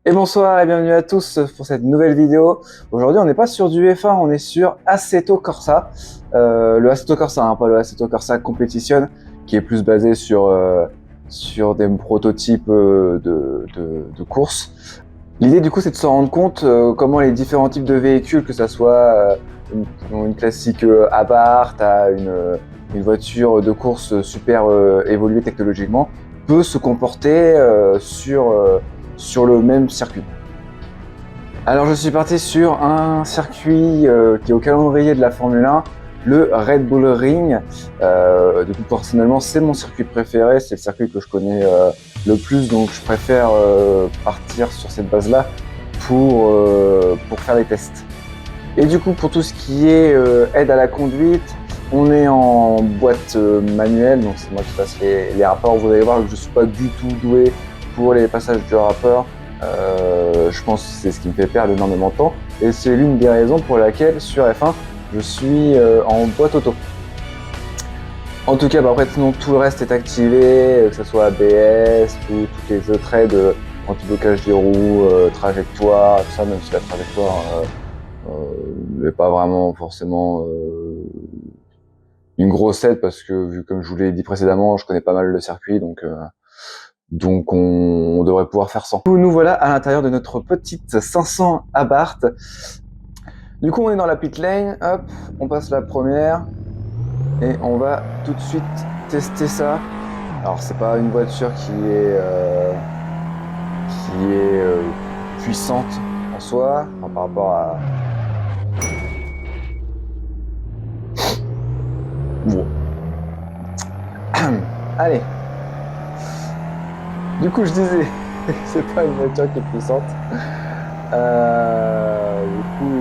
Et bonsoir et bienvenue à tous pour cette nouvelle vidéo. Aujourd'hui, on n'est pas sur du F1, on est sur Assetto Corsa. Le Assetto Corsa, pas le Assetto Corsa Competition, qui est plus basé sur des prototypes de courses. L'idée du coup, c'est de se rendre compte comment les différents types de véhicules, que ça soit une classique Abarth à une voiture de course super évoluée technologiquement, peut se comporter sur le même circuit. Alors je suis parti sur un circuit qui est au calendrier de la Formule 1, le Red Bull Ring. Du coup personnellement c'est mon circuit préféré, c'est le circuit que je connais le plus, donc je préfère partir sur cette base-là pour faire les tests. Et du coup pour tout ce qui est aide à la conduite, on est en boîte manuelle, donc c'est moi qui passe les rapports. Vous allez voir que je ne suis pas du tout doué pour les passages du rapport. Je pense que c'est ce qui me fait perdre énormément de temps. Et c'est l'une des raisons pour laquelle sur F1, je suis en boîte auto. En tout cas, après, sinon tout le reste est activé, que ce soit ABS, toutes les autres aides, anti-blocage des roues, trajectoire, tout ça, même si la trajectoire n'est pas vraiment forcément une grosse aide, parce que vu comme je vous l'ai dit précédemment, je connais pas mal le circuit, donc on devrait pouvoir faire sans. Nous voilà à l'intérieur de notre petite 500 Abarth. Du coup on est dans la pit lane, hop, on passe la première et on va tout de suite tester ça. Alors c'est pas une voiture qui est puissante en soi, par rapport à... Bon. Allez. Du coup je disais, c'est pas une voiture qui est puissante. Du coup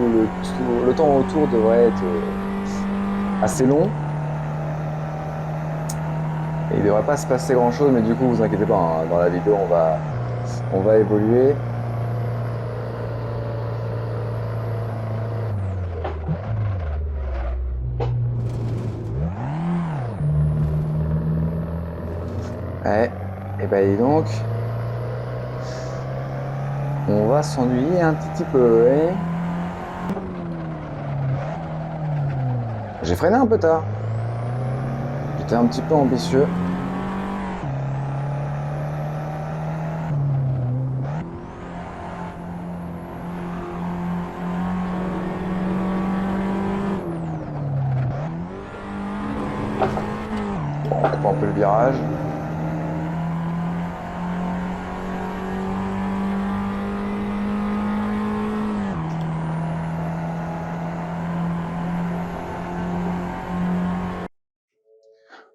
le temps autour devrait être assez long. Et il devrait pas se passer grand chose, mais du coup vous inquiétez pas, hein, dans la vidéo on va évoluer. Ouais, et bah dis donc, on va s'ennuyer un petit peu, hein. J'ai freiné un peu tard. J'étais un petit peu ambitieux. Bon, on coupe un peu le virage.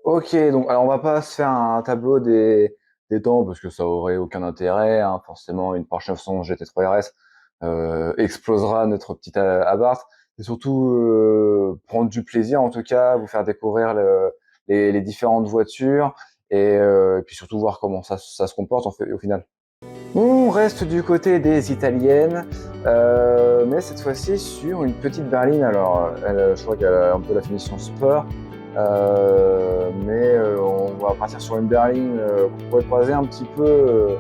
Ok, donc alors on va pas se faire un tableau des temps parce que ça aurait aucun intérêt, hein. Forcément, une Porsche 911 GT3 RS explosera notre petite Abarth. Et surtout prendre du plaisir, en tout cas, vous faire découvrir les différentes voitures et puis surtout voir comment ça se comporte au final. On reste du côté des italiennes, mais cette fois-ci sur une petite berline. Alors, je crois qu'elle a un peu la finition sport, mais on va partir sur une berline qu'on pourrait croiser un petit peu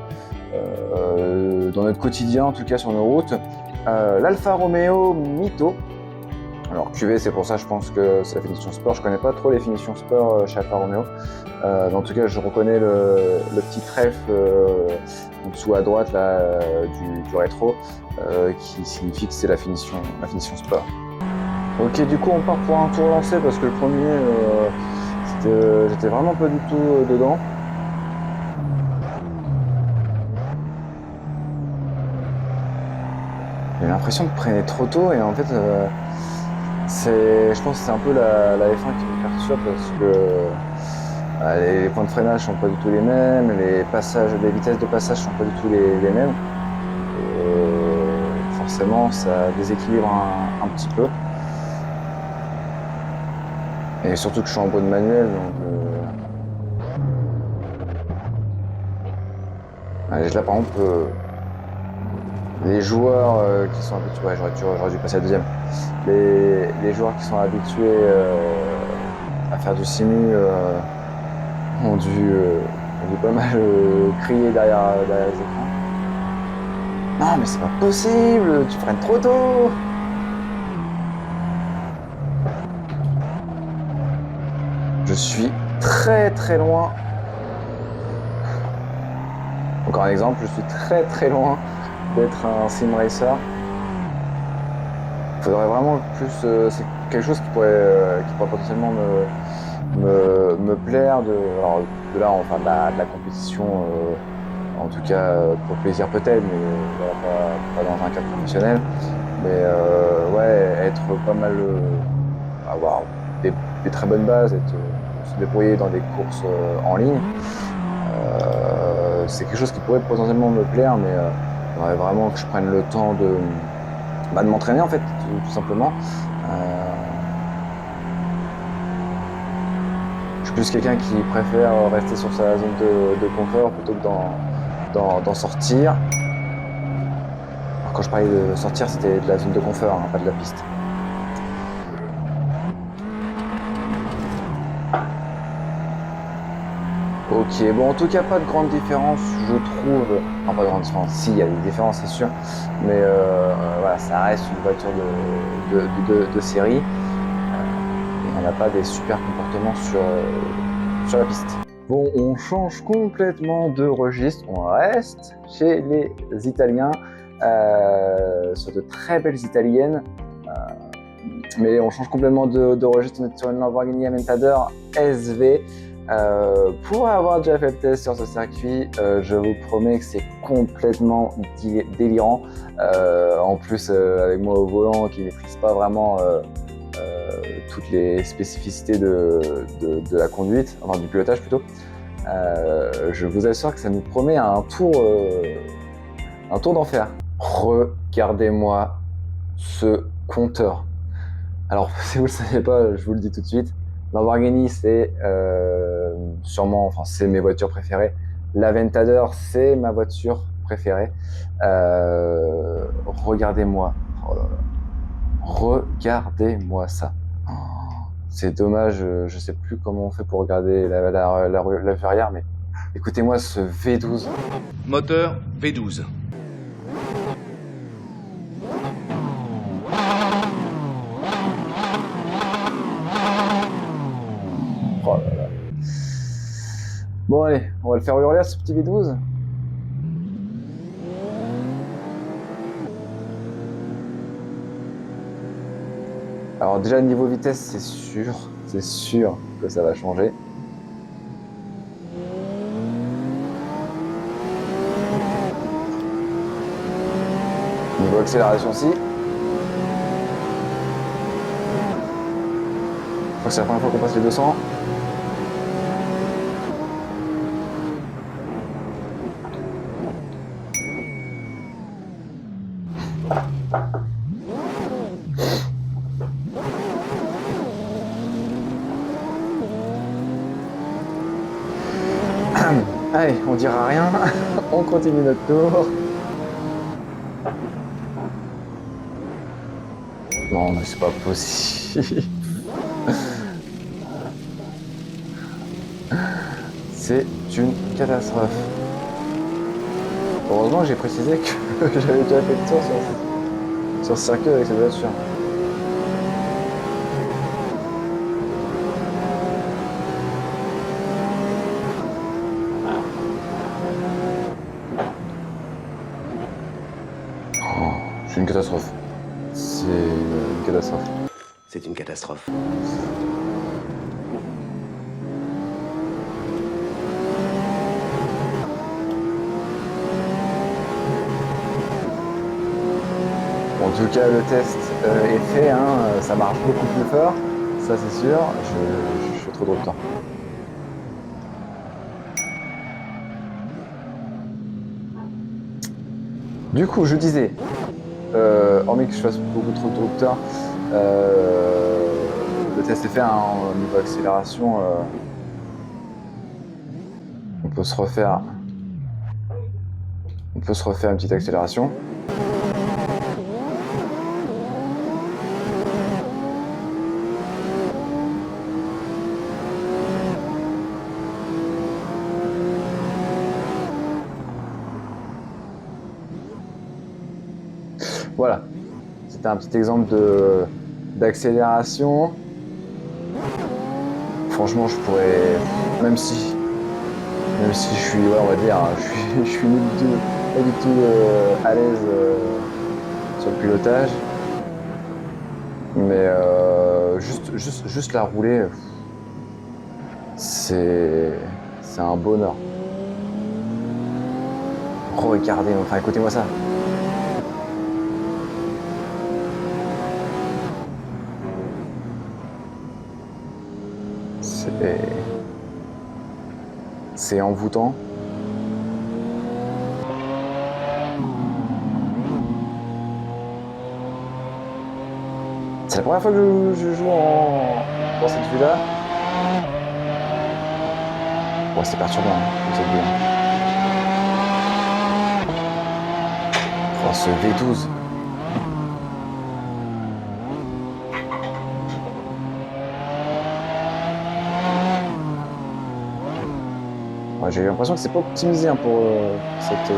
dans notre quotidien, en tout cas sur nos routes. L'Alfa Romeo Mito. Alors QV, c'est pour ça je pense que c'est la finition sport. Je connais pas trop les finitions sport chez Alfa Romeo. Mais en tout cas, je reconnais le petit trèfle en dessous à droite là, du rétro qui signifie que c'est la finition sport. Ok, du coup on part pour un tour lancé parce que le premier j'étais vraiment pas du tout dedans. J'ai l'impression de freiner trop tôt et en fait je pense que c'est un peu la F1 qui me perturbe parce que les points de freinage sont pas du tout les mêmes, les vitesses de passage sont pas du tout les mêmes. Et forcément, ça déséquilibre un petit peu. Et surtout que je suis en mode manuel, donc allez, là par exemple, les joueurs qui sont habitués, ouais, j'aurais dû passer à la deuxième. Les joueurs qui sont habitués à faire du simu ont dû pas mal crier derrière les écrans. Non, mais c'est pas possible, tu freines trop tôt. Je suis très très loin. Encore un exemple, je suis très très loin d'être un sim racer. Il faudrait vraiment plus. C'est quelque chose qui pourrait potentiellement me plaire. Alors, de là, enfin, de la compétition, en tout cas pour le plaisir peut-être, mais voilà, pas dans un cadre professionnel. Mais ouais, être pas mal. Avoir des très bonnes bases, se débrouiller dans des courses en ligne. C'est quelque chose qui pourrait potentiellement me plaire, mais il faudrait vraiment que je prenne le temps de m'entraîner en fait, tout simplement. Je suis plus quelqu'un qui préfère rester sur sa zone de confort plutôt que d'en sortir. Alors quand je parlais de sortir, c'était de la zone de confort, hein, pas de la piste. Ok, bon, en tout cas, pas de grande différence, je trouve. Enfin, pas de grande différence, si, il y a des différences, c'est sûr. Mais voilà, ça reste une voiture de série. Et on n'a pas des super comportements sur la piste. Bon, on change complètement de registre. On reste chez les Italiens, sur de très belles italiennes. Mais on change complètement de registre. On est sur une Lamborghini Aventador SV. Pour avoir déjà fait le test sur ce circuit, je vous promets que c'est complètement délirant. En plus, avec moi au volant qui ne maîtrise pas vraiment toutes les spécificités de la conduite, enfin du pilotage plutôt, je vous assure que ça nous promet un tour d'enfer. Regardez-moi ce compteur. Alors, si vous le savez pas, je vous le dis tout de suite. Lamborghini, c'est sûrement, enfin, c'est mes voitures préférées. L'Aventador, c'est ma voiture préférée. Regardez-moi. Oh là là. Regardez-moi ça. Oh, c'est dommage, je sais plus comment on fait pour regarder la vue arrière, mais écoutez-moi ce V12. Moteur V12. Oh là là. Bon allez, on va le faire hurler ce petit V12. Alors déjà niveau vitesse, c'est sûr que ça va changer. Niveau accélération aussi. Je crois que c'est la première fois qu'on passe les 200. Allez, on dira rien, on continue notre tour. Non, mais c'est pas possible. C'est une catastrophe. Heureusement que j'ai précisé que j'avais déjà fait le tour sur ce circuit avec cette voiture. Oh, c'est une catastrophe. C'est une catastrophe. C'est une catastrophe. En tout cas, le test est fait, hein, ça marche beaucoup plus fort, ça c'est sûr. Je fais trop de temps. Du coup, je disais, hormis que je fasse beaucoup trop de disrupteurs, le test est fait, hein, au niveau accélération. On peut se refaire une petite accélération. Voilà, c'était un petit exemple d'accélération. Franchement, je pourrais, même si je suis, ouais, on va dire, je suis pas du tout à l'aise sur le pilotage, mais juste la rouler, c'est un bonheur. Regardez, enfin écoutez-moi ça. C'est envoûtant. C'est la première fois que je joue dans cette vue-là. Ouais, c'est perturbant, hein, cette vue-là. Oh, ce V12. Ouais, j'ai l'impression que c'est pas optimisé, hein, pour cette.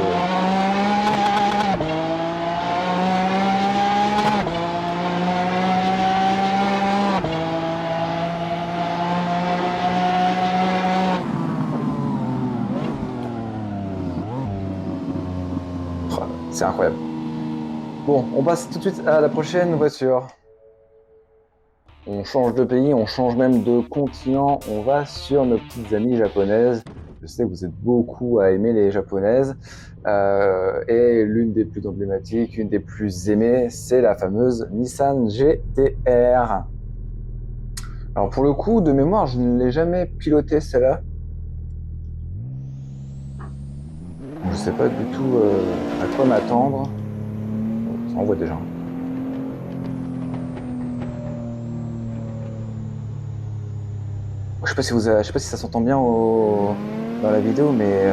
C'est incroyable. Bon, on passe tout de suite à la prochaine voiture. On change de pays, on change même de continent, on va sur nos petites amies japonaises. Je sais que vous êtes beaucoup à aimer les japonaises. Et l'une des plus emblématiques, une des plus aimées, c'est la fameuse Nissan GT-R. Alors pour le coup, de mémoire, je ne l'ai jamais pilotée celle-là. Je sais pas du tout à quoi m'attendre. Ça envoie déjà. Je sais pas si je sais pas si ça s'entend bien dans la vidéo, mais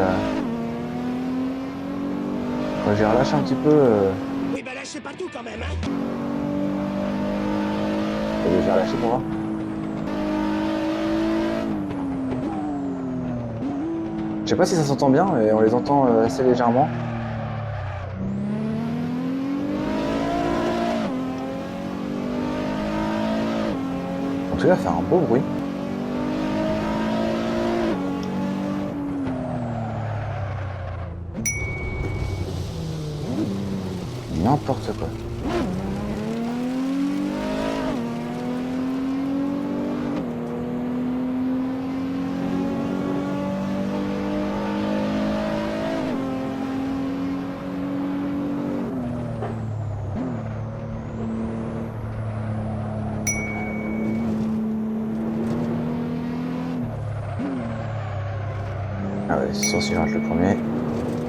quand j'ai relâché un petit peu. Oui, bah lâchez pas tout quand même, hein. J'ai relâché pour voir. Je sais pas si ça s'entend bien, mais on les entend assez légèrement. En tout cas, ça fait un beau bruit. N'importe quoi. Ah ouais, c'est sûr, si je rate le premier,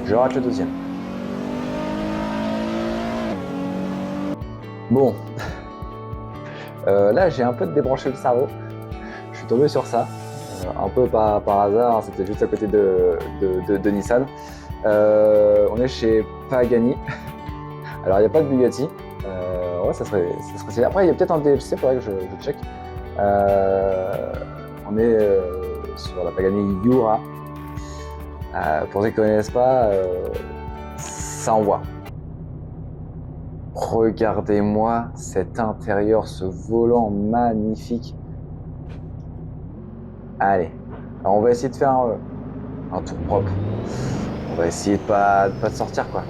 je rate le deuxième. Bon, là j'ai un peu débranché le cerveau. Je suis tombé sur ça, un peu par hasard, hein, c'était juste à côté de Nissan. On est chez Pagani. Alors il n'y a pas de Bugatti. Ouais, ça serait stylé. Après il y a peut-être un DLC, il faudrait que je check. On est sur la Pagani Jura. Pour ceux qui ne connaissent pas, ça envoie. Regardez-moi cet intérieur, ce volant magnifique. Allez, alors on va essayer de faire un tour propre. On va essayer de pas de sortir, quoi.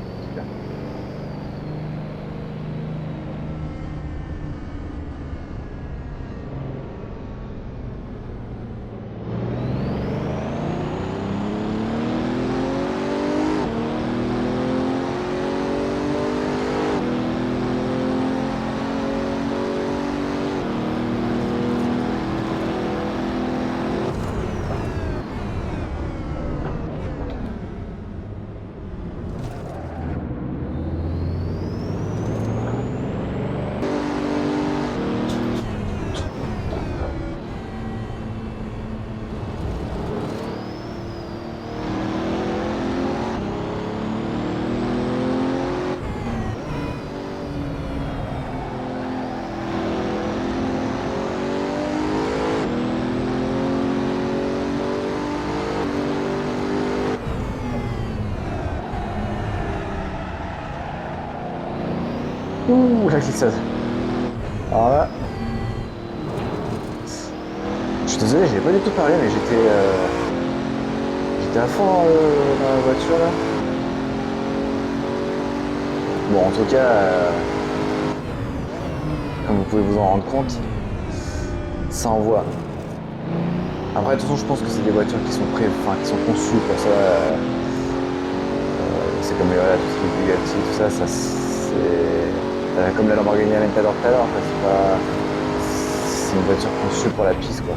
Ouh, la glissade. Alors là, je suis désolé, j'ai pas du tout parlé, mais j'étais à fond dans la voiture là. Bon, en tout cas, comme vous pouvez vous en rendre compte, ça envoie. Après, de toute façon, je pense que c'est des voitures qui sont qui sont conçues pour ça. C'est comme voilà, tout ce qui est Bugatti, tout ça, c'est comme la Lamborghini Aventador tout à l'heure. C'est une voiture conçue pour la piste, quoi.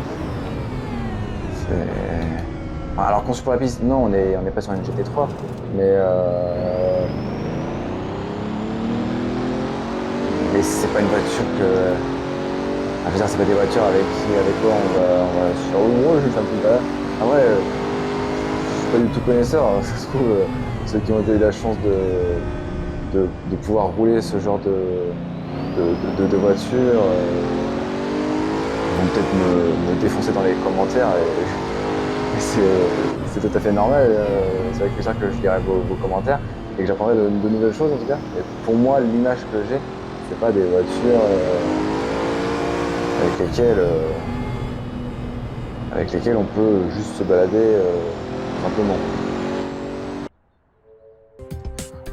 Enfin, alors conçue pour la piste, non, on n'est pas sur une GT3, mais c'est pas une voiture que. Je veux dire, c'est pas des voitures avec quoi on va sur le gros, je vais faire tout ça. Après, je suis pas du tout connaisseur, hein. Ça se trouve, ceux qui ont eu la chance de pouvoir rouler ce genre de voiture vont peut-être me défoncer dans les commentaires et c'est tout à fait normal. C'est avec plaisir que je lirai vos commentaires et que j'apprendrai de nouvelles choses en tout cas. Et pour moi, l'image que j'ai, c'est pas des voitures avec lesquelles on peut juste se balader simplement.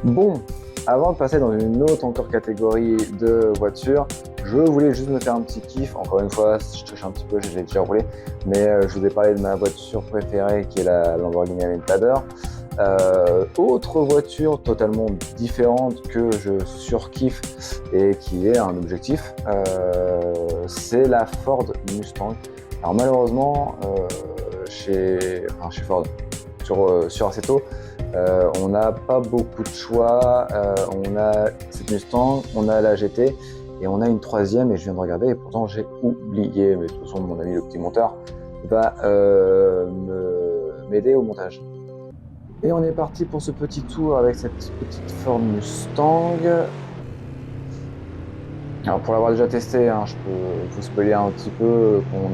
Bon, avant de passer dans une autre encore catégorie de voitures, je voulais juste me faire un petit kiff. Encore une fois, je triche un petit peu, j'ai déjà roulé, mais je vous ai parlé de ma voiture préférée qui est la Lamborghini Aventador. Autre voiture totalement différente que je surkiffe et qui est un objectif, c'est la Ford Mustang. Alors malheureusement, chez Ford, sur Assetto, on n'a pas beaucoup de choix. On a cette Mustang, on a la GT et on a une troisième et je viens de regarder et pourtant j'ai oublié, mais de toute façon mon ami le petit monteur va m'aider au montage. Et on est parti pour ce petit tour avec cette petite Ford Mustang. Alors pour l'avoir déjà testé, hein, je peux vous spoiler un petit peu on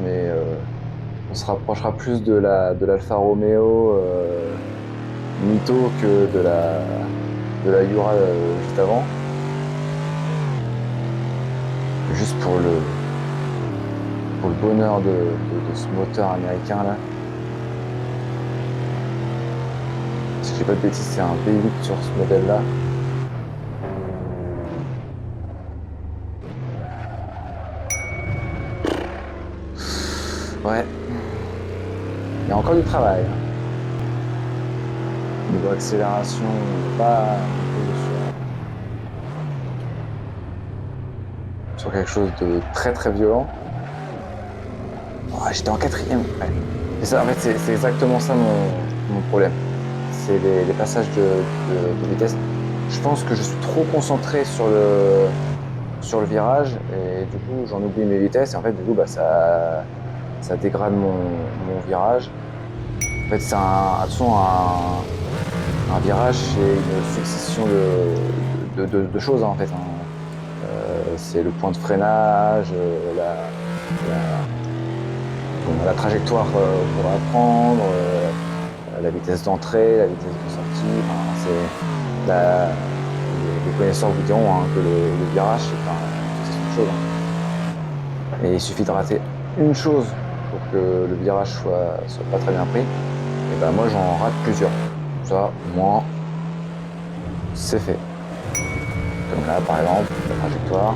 se rapprochera plus de l'Alfa Romeo Mito que de la Jura juste avant. Juste pour le bonheur de ce moteur américain là. Si je dis pas de bêtises, c'est un V8 sur ce modèle là. Ouais. Il y a encore du travail. Niveau accélération, pas sur quelque chose de très très violent. Oh, j'étais en quatrième. Ouais. Et ça, en fait, c'est exactement ça mon problème. C'est les passages de vitesse. Je pense que je suis trop concentré sur le virage et du coup j'en oublie mes vitesses et en fait du coup ça dégrade mon virage. En fait c'est un virage, c'est une succession de choses en fait. C'est le point de freinage, la trajectoire qu'on va prendre, la vitesse d'entrée, la vitesse de sortie. Les connaisseurs vous diront que le virage, c'est une chose. Et il suffit de rater une chose pour que le virage soit pas très bien pris. Et ben moi, j'en rate plusieurs. Ça, au moins, c'est fait. Comme là, par exemple, la trajectoire.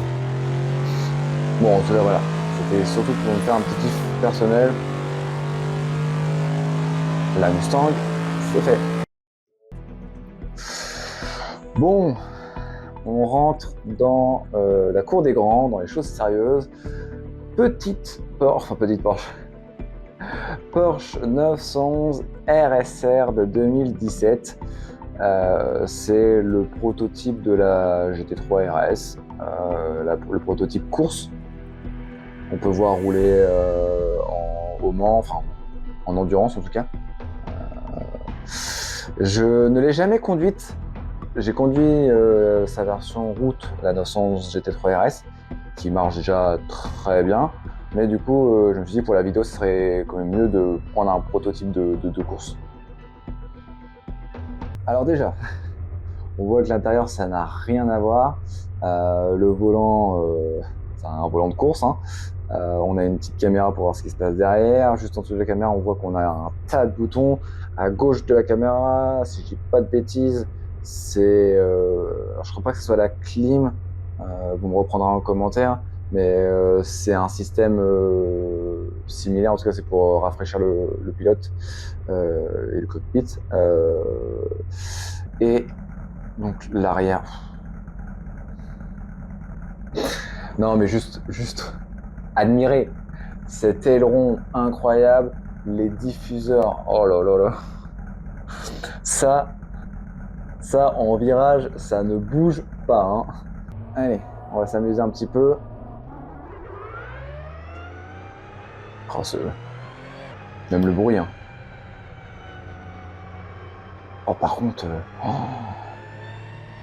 Bon, en tout cas, voilà. C'était surtout pour me faire un petit kiff personnel. La Mustang, c'est fait. Bon, on rentre dans la cour des grands, dans les choses sérieuses. Petite Porsche, Porsche 911 RSR de 2017. C'est le prototype de la GT3 RS, le prototype course. On peut voir rouler au Mans, enfin en endurance en tout cas. Je ne l'ai jamais conduite. J'ai conduit sa version route, la 911 GT3 RS, qui marche déjà très bien. Mais du coup, je me suis dit pour la vidéo, ce serait quand même mieux de prendre un prototype de course. Alors déjà, On voit que l'intérieur, ça n'a rien à voir. Le volant, c'est un volant de course, hein. On a une petite caméra pour voir ce qui se passe derrière. Juste en dessous de la caméra, on voit qu'on a un tas de boutons. À gauche de la caméra, si je dis pas de bêtises, c'est... alors je crois pas que ce soit la clim. Vous me reprendrez en commentaire. Mais c'est un système similaire. En tout cas, c'est pour rafraîchir le pilote et le cockpit. Et donc l'arrière... Non, mais juste admirer cet aileron incroyable, les diffuseurs, oh là là là. Ça en virage, ça ne bouge pas, hein. Allez, on va s'amuser un petit peu. Oh, même le bruit, hein. Oh, par contre,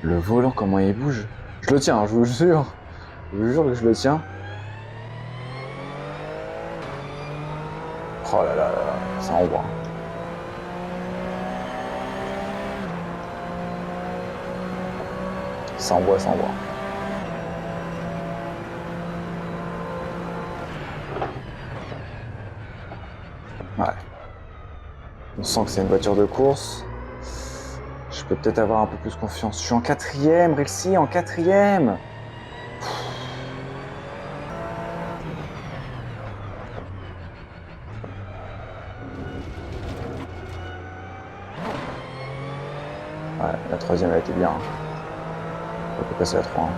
le volant, comment il bouge. Je le tiens, je vous jure. Je vous jure que je le tiens. Oh là là là là, ça envoie. Ça envoie, ça envoie. Ouais. On sent que c'est une voiture de course. Je peux peut-être avoir un peu plus confiance. Je suis en 4e, Rexy, en 4e. Ouais, la 3e elle a été bien. On peut passer à 3. Hein.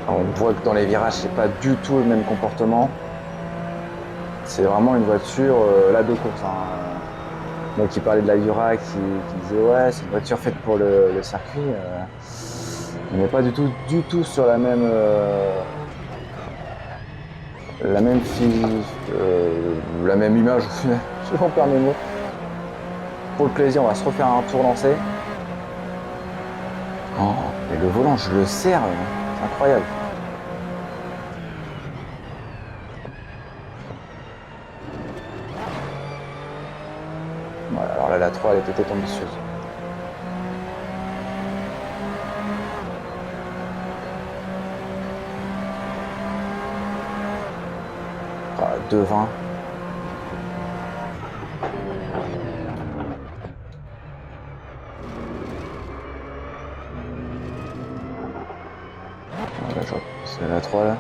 On voit que dans les virages, c'est pas du tout le même comportement. C'est vraiment une voiture là de course. Hein. Donc qui parlait de la Jura, qui disait ouais, c'est une voiture faite pour le circuit. On n'est pas du tout sur la même la même image. Je vais en perdre mes mots. Pour le plaisir, on va se refaire un tour lancé. Oh, et le volant, je le serre, c'est incroyable. Voilà, alors là, la 3, elle était ambitieuse. Ah, 2,20. Voilà, c'est la 3 là.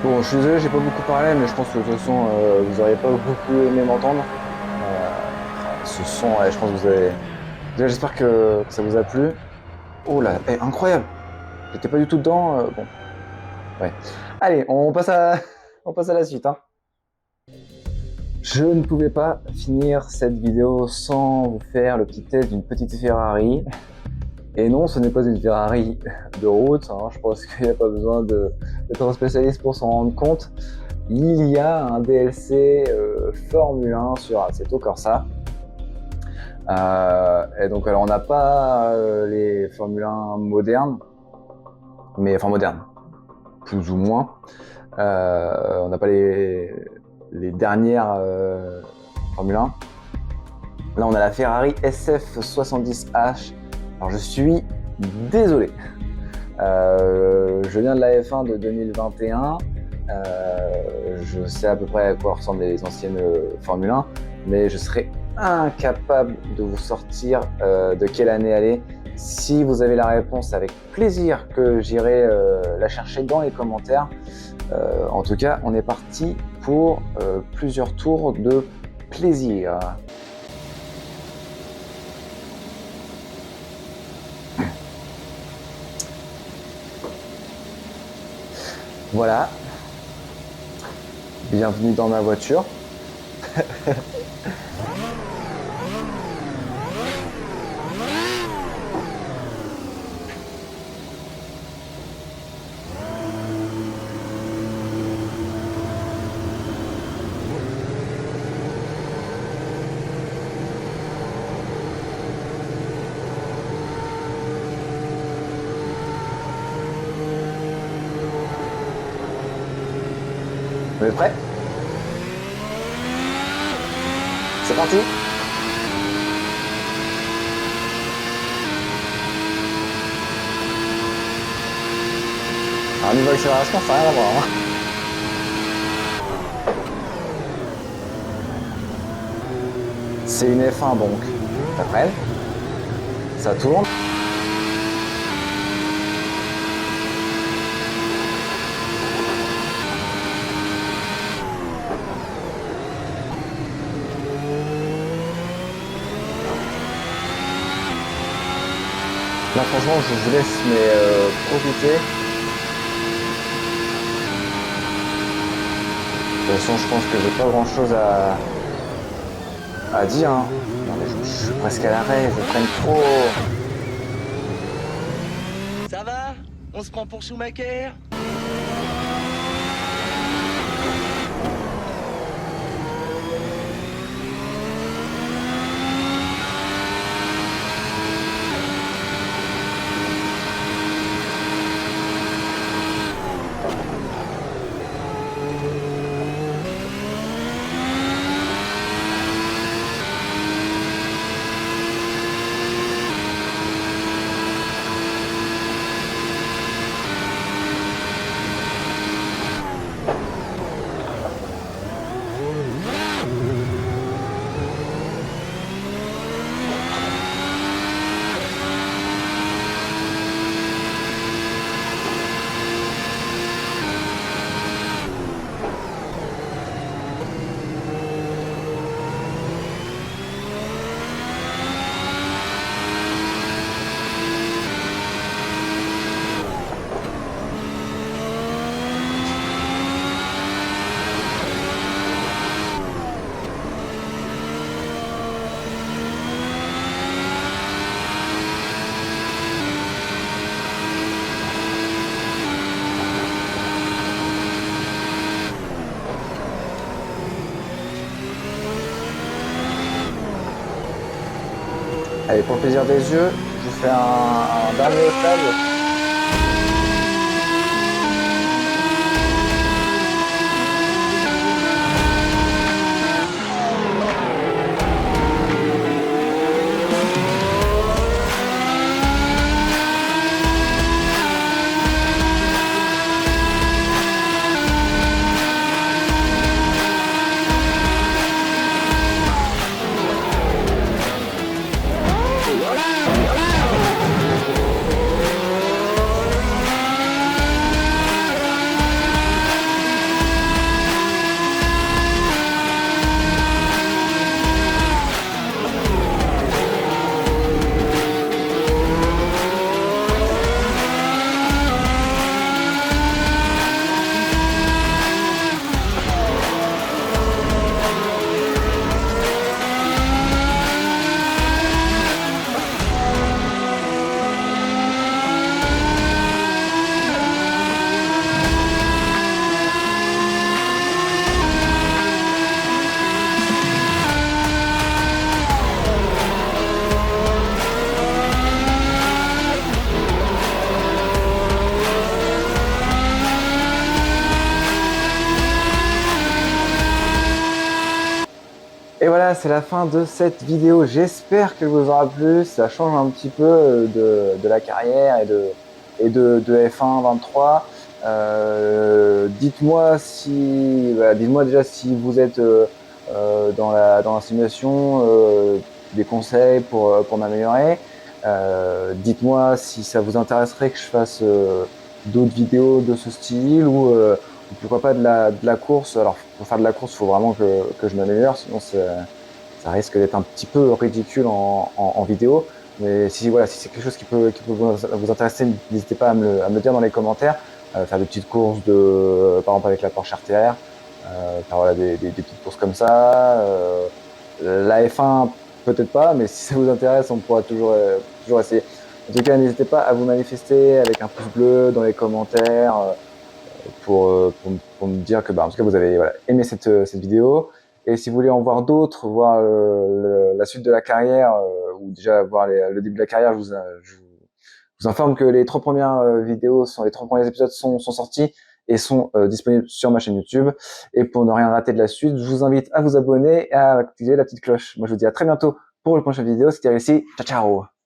Bon, je suis désolé, j'ai pas beaucoup parlé, mais je pense que de toute façon, vous n'auriez pas beaucoup aimé m'entendre. Ce son, ouais, je pense que vous avez... Déjà, j'espère que ça vous a plu. Oh là, incroyable. J'étais pas du tout dedans. Bon, ouais. Allez, on passe à la suite. Hein. Je ne pouvais pas finir cette vidéo sans vous faire le petit test d'une petite Ferrari. Et non, ce n'est pas une Ferrari de route. Hein. Je pense qu'il n'y a pas besoin d'être un spécialiste pour s'en rendre compte. Il y a un DLC Formule 1 sur Assetto Corsa. Et donc, alors, on n'a pas les Formule 1 modernes, mais enfin modernes, plus ou moins. On n'a pas les dernières Formule 1. Là, on a la Ferrari SF70H. Alors, je suis désolé. Je viens de la F1 de 2021. Je sais à peu près à quoi ressemblent les anciennes Formule 1, mais je serais incapable de vous sortir de quelle année elle est. Si vous avez la réponse, avec plaisir que j'irai la chercher dans les commentaires. En tout cas, on est parti pour plusieurs tours de plaisir. Voilà. Bienvenue dans ma voiture. Vous êtes prêts? C'est parti? Alors niveau accélération, ça n'a rien à voir. Hein. C'est une F1 donc. T'es prêt? Ça tourne. Là franchement je vous laisse profiter. De toute façon je pense que j'ai pas grand chose à dire. Hein. Non, mais je suis presque à l'arrêt, je freine trop. Ça va? On se prend pour Schumacher? Allez, pour le plaisir des yeux, je vous fais un dernier stage. voilà, c'est la fin de cette vidéo. J'espère qu'elle vous aura plu. Ça change un petit peu de la carrière et de F1 23. Dites-moi si, voilà, dites-moi déjà si vous êtes dans la simulation, des conseils pour m'améliorer. Dites-moi si ça vous intéresserait que je fasse d'autres vidéos de ce style ou pourquoi pas de la course. Alors pour faire de la course, il faut vraiment que je m'améliore, sinon ça risque d'être un petit peu ridicule en vidéo. Mais si voilà, si c'est quelque chose qui peut vous intéresser, n'hésitez pas à me le dire dans les commentaires. Faire des petites courses par exemple avec la Porsche RTR, faire voilà, des petites courses comme ça. La F1 peut-être pas, mais si ça vous intéresse, on pourra toujours essayer. En tout cas, n'hésitez pas à vous manifester avec un pouce bleu dans les commentaires pour me dire que en tout cas vous avez voilà, aimé cette vidéo. Et si vous voulez en voir d'autres, voir la suite de la carrière, ou déjà voir le début de la carrière, je vous informe que les 3 premières vidéos, les 3 premiers épisodes sont sortis et sont disponibles sur ma chaîne YouTube. Et pour ne rien rater de la suite, je vous invite à vous abonner et à activer la petite cloche. Moi je vous dis à très bientôt pour une prochaine vidéo. C'était ici, ciao ciao.